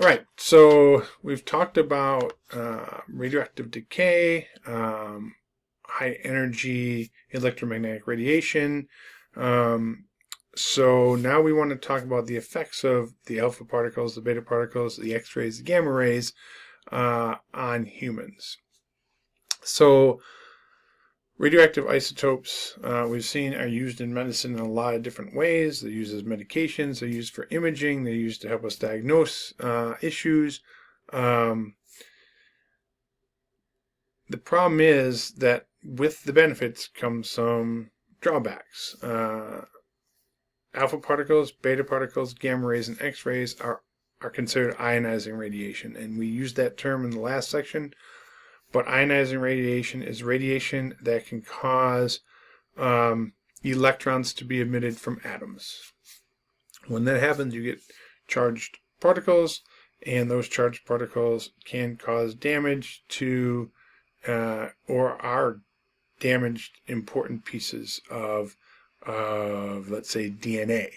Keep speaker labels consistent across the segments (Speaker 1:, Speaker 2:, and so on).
Speaker 1: All right, so we've talked about radioactive decay, high energy electromagnetic radiation. Um, so now we want to talk about the effects of the alpha particles, the beta particles, the X-rays, the gamma rays on humans. So radioactive isotopes, we've seen, are used in medicine in a lot of different ways. They're used as medications, they're used for imaging, they're used to help us diagnose issues. Um, the problem is that with the benefits come some drawbacks. Alpha particles, beta particles, gamma rays, and X rays are considered ionizing radiation, and we used that term in the last section. But ionizing radiation is radiation that can cause electrons to be emitted from atoms. When that happens, you get charged particles, and those charged particles can cause damage to or are damaged important pieces of let's say, DNA.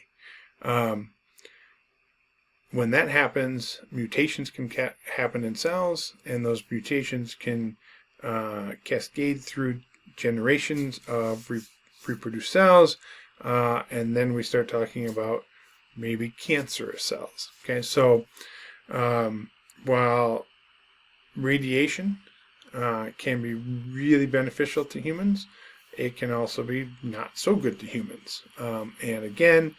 Speaker 1: When that happens, mutations can happen in cells, and those mutations can cascade through generations of reproduced cells, and then we start talking about maybe cancerous cells. Okay, so while radiation can be really beneficial to humans, it can also be not so good to humans. And again,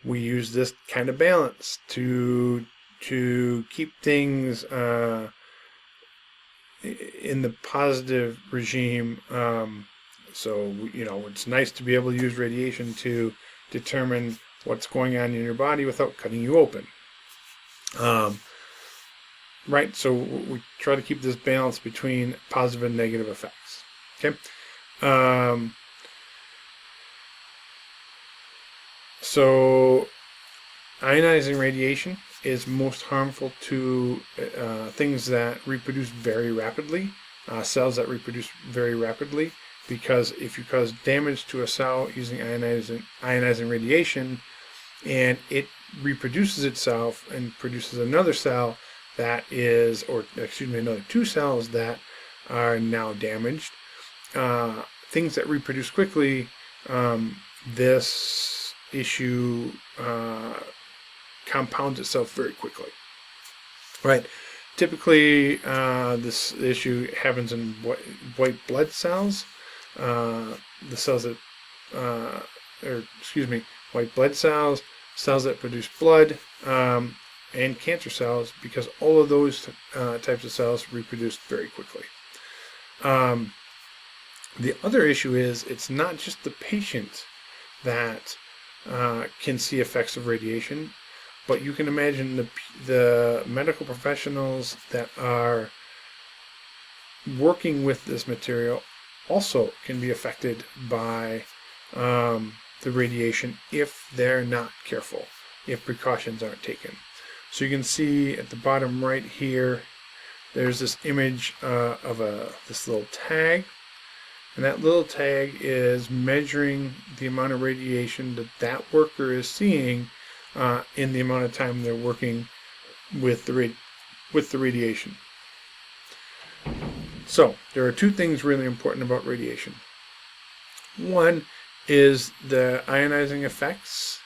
Speaker 1: we use this kind of balance to keep things in the positive regime. So, it's nice to be able to use radiation to determine what's going on in your body without cutting you open. Right, so we try to keep this balance between positive and negative effects. Okay. So ionizing radiation is most harmful to things that reproduce very rapidly, cells that reproduce very rapidly, because if you cause damage to a cell using ionizing radiation, and it reproduces itself and produces another cell that is, another two cells that are now damaged, things that reproduce quickly, this issue compounds itself very quickly. Right. Typically, this issue happens in white blood cells. The cells that, white blood cells, cells that produce blood, and cancer cells, because all of those types of cells reproduce very quickly. The other issue is it's not just the patient that can see effects of radiation, but you can imagine the medical professionals that are working with this material also can be affected by the radiation if they're not careful, if precautions aren't taken. So you can see at the bottom right here, there's this image of this little tag. And that little tag is measuring the amount of radiation that worker is seeing in the amount of time they're working with the radiation. So there are two things really important about radiation. One is the ionizing effects,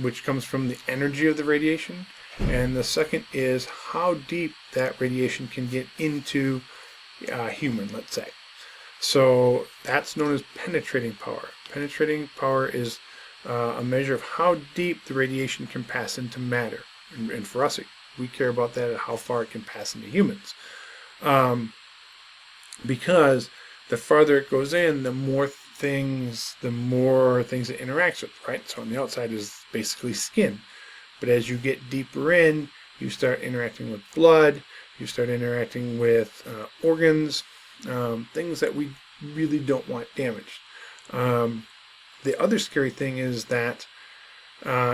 Speaker 1: which comes from the energy of the radiation. And the second is how deep that radiation can get into a human, let's say. So that's known as penetrating power. Penetrating power is a measure of how deep the radiation can pass into matter. And for us, we care about that at how far it can pass into humans. Because the farther it goes in, the more things it interacts with, right? So on the outside is basically skin. But as you get deeper in, you start interacting with blood, you start interacting with organs, things that we really don't want damaged. The other scary thing is that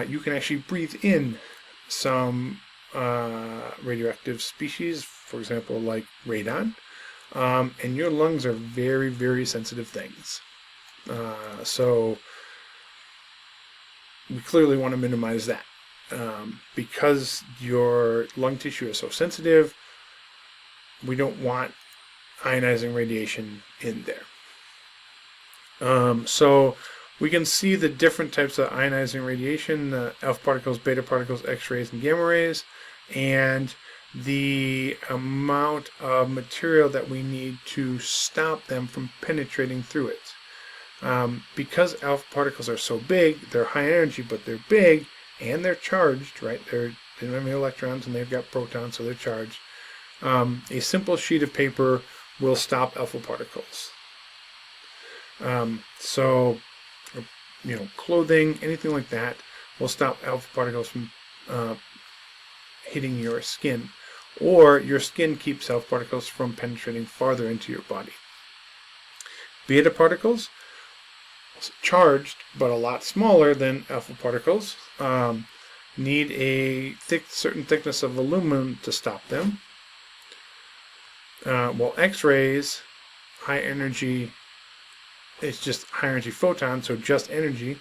Speaker 1: you can actually breathe in some radioactive species, for example, like radon, and your lungs are very, very sensitive things. So we clearly want to minimize that. because your lung tissue is so sensitive, we don't want ionizing radiation in there. So we can see the different types of ionizing radiation: alpha particles, beta particles, X-rays, and gamma rays, and the amount of material that we need to stop them from penetrating through it. Because alpha particles are so big, they're high energy, but they're big, and they're charged, right? They don't have any electrons, and they've got protons, so they're charged. A simple sheet of paper will stop alpha particles. So, clothing, anything like that, will stop alpha particles from hitting your skin. Or your skin keeps alpha particles from penetrating farther into your body. Beta particles, charged but a lot smaller than alpha particles, need a certain thickness of aluminum to stop them. While X-rays, high energy, it's just high energy photons, so just energy,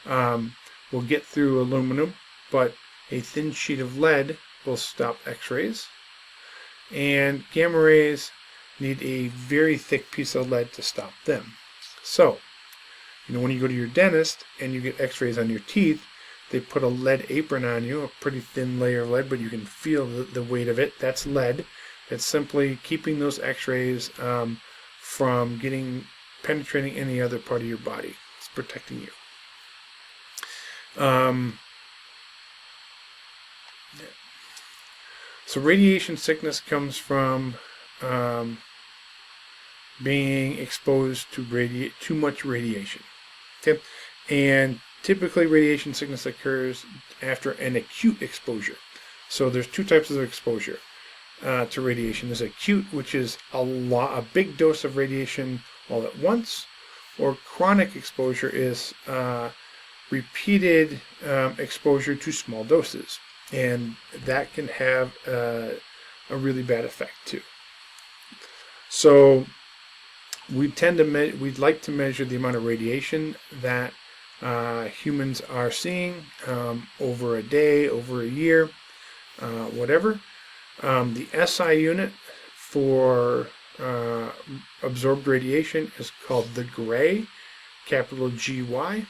Speaker 1: will get through aluminum, but a thin sheet of lead will stop X-rays. And gamma rays need a very thick piece of lead to stop them. So, when you go to your dentist and you get X-rays on your teeth, they put a lead apron on you, a pretty thin layer of lead, but you can feel the weight of it. That's lead. It's simply keeping those X-rays from penetrating any other part of your body. It's protecting you. So radiation sickness comes from being exposed to too much radiation. Okay? And typically radiation sickness occurs after an acute exposure. So there's two types of exposure to radiation. There's acute, which is a big dose of radiation all at once, or chronic exposure is repeated exposure to small doses, and that can have a really bad effect too. So we'd like to measure the amount of radiation that humans are seeing over a day, over a year, whatever. The SI unit for absorbed radiation is called the Gray, capital GY.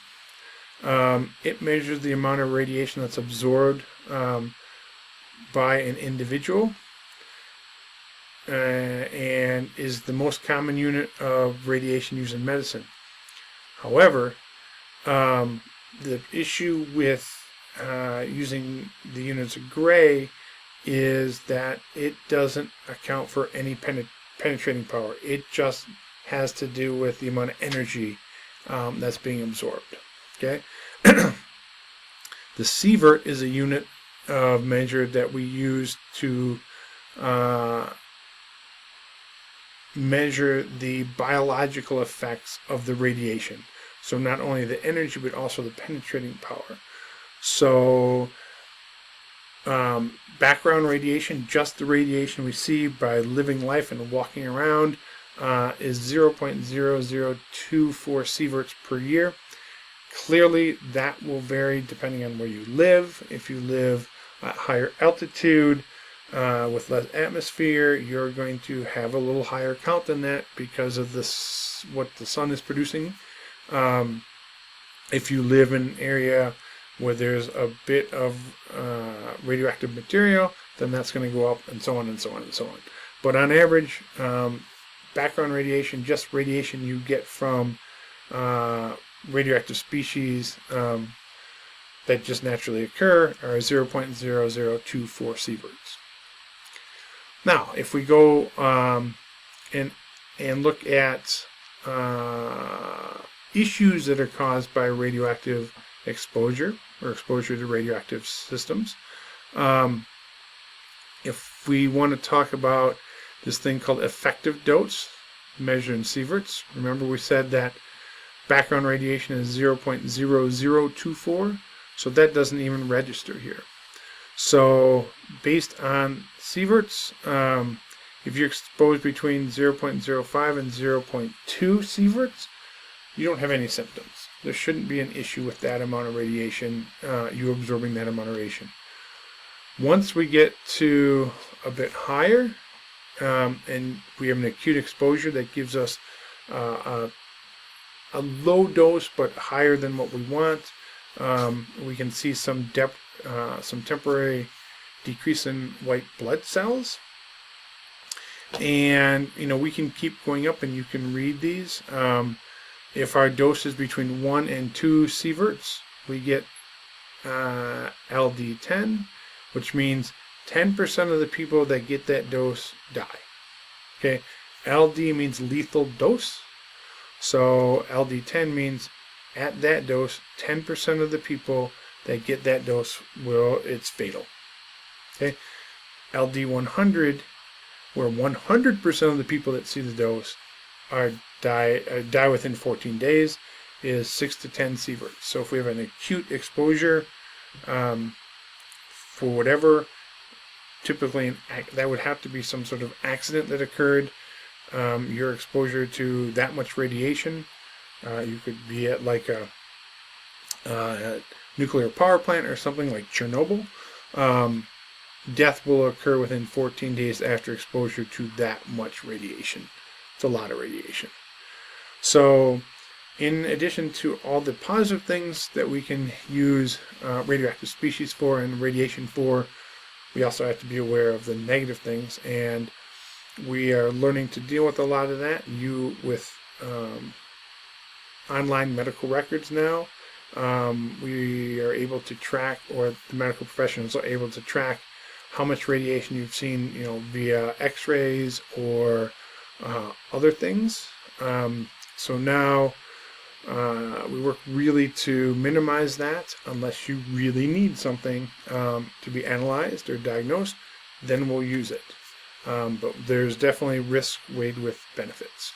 Speaker 1: It measures the amount of radiation that's absorbed by an individual, and is the most common unit of radiation used in medicine. However, the issue with using the units of Gray is that it doesn't account for any penetrating power. It just has to do with the amount of energy that's being absorbed. Okay. The sievert is a unit of measure that we use to measure the biological effects of the radiation. So not only the energy, but also the penetrating power. So background radiation, just the radiation we see by living life and walking around, is 0.0024 sieverts per year. Clearly, that will vary depending on where you live. If you live at higher altitude with less atmosphere, you're going to have a little higher count than that because of what the sun is producing. If you live in an area where there's a bit of radioactive material, then that's going to go up, and so on and so on and so on. But on average, background radiation, just radiation you get from radioactive species that just naturally occur, are 0.0024 sieverts. Now, if we go and look at issues that are caused by radioactive exposure or exposure to radioactive systems, if we want to talk about this thing called effective dose measured in sieverts, remember we said that background radiation is 0.0024, so that doesn't even register here. So based on sieverts, if you're exposed between 0.05 and 0.2 sieverts, you don't have any symptoms. there shouldn't be an issue with that amount of radiation, you absorbing that amount of radiation. Once we get to a bit higher, and we have an acute exposure that gives us a low dose but higher than what we want, we can see some temporary decrease in white blood cells. And we can keep going up, and you can read these. If our dose is between 1 and 2 sieverts, we get LD10, which means 10% of the people that get that dose die. Okay, LD means lethal dose. So LD10 means at that dose, 10% of the people that get that dose it's fatal. Okay, LD100, where 100% of the people that see the dose die within 14 days, is 6 to 10 sieverts. So if we have an acute exposure for whatever, typically that would have to be some sort of accident that occurred. Your exposure to that much radiation, you could be at like a nuclear power plant or something like Chernobyl. Death will occur within 14 days after exposure to that much radiation. It's a lot of radiation. So in addition to all the positive things that we can use radioactive species for and radiation for, we also have to be aware of the negative things, and we are learning to deal with a lot of that. With online medical records now, we are able to track, or the medical professionals are able to track how much radiation you've seen, via x-rays or other things. So now we work really to minimize that. Unless you really need something to be analyzed or diagnosed, then we'll use it. But there's definitely risk weighed with benefits.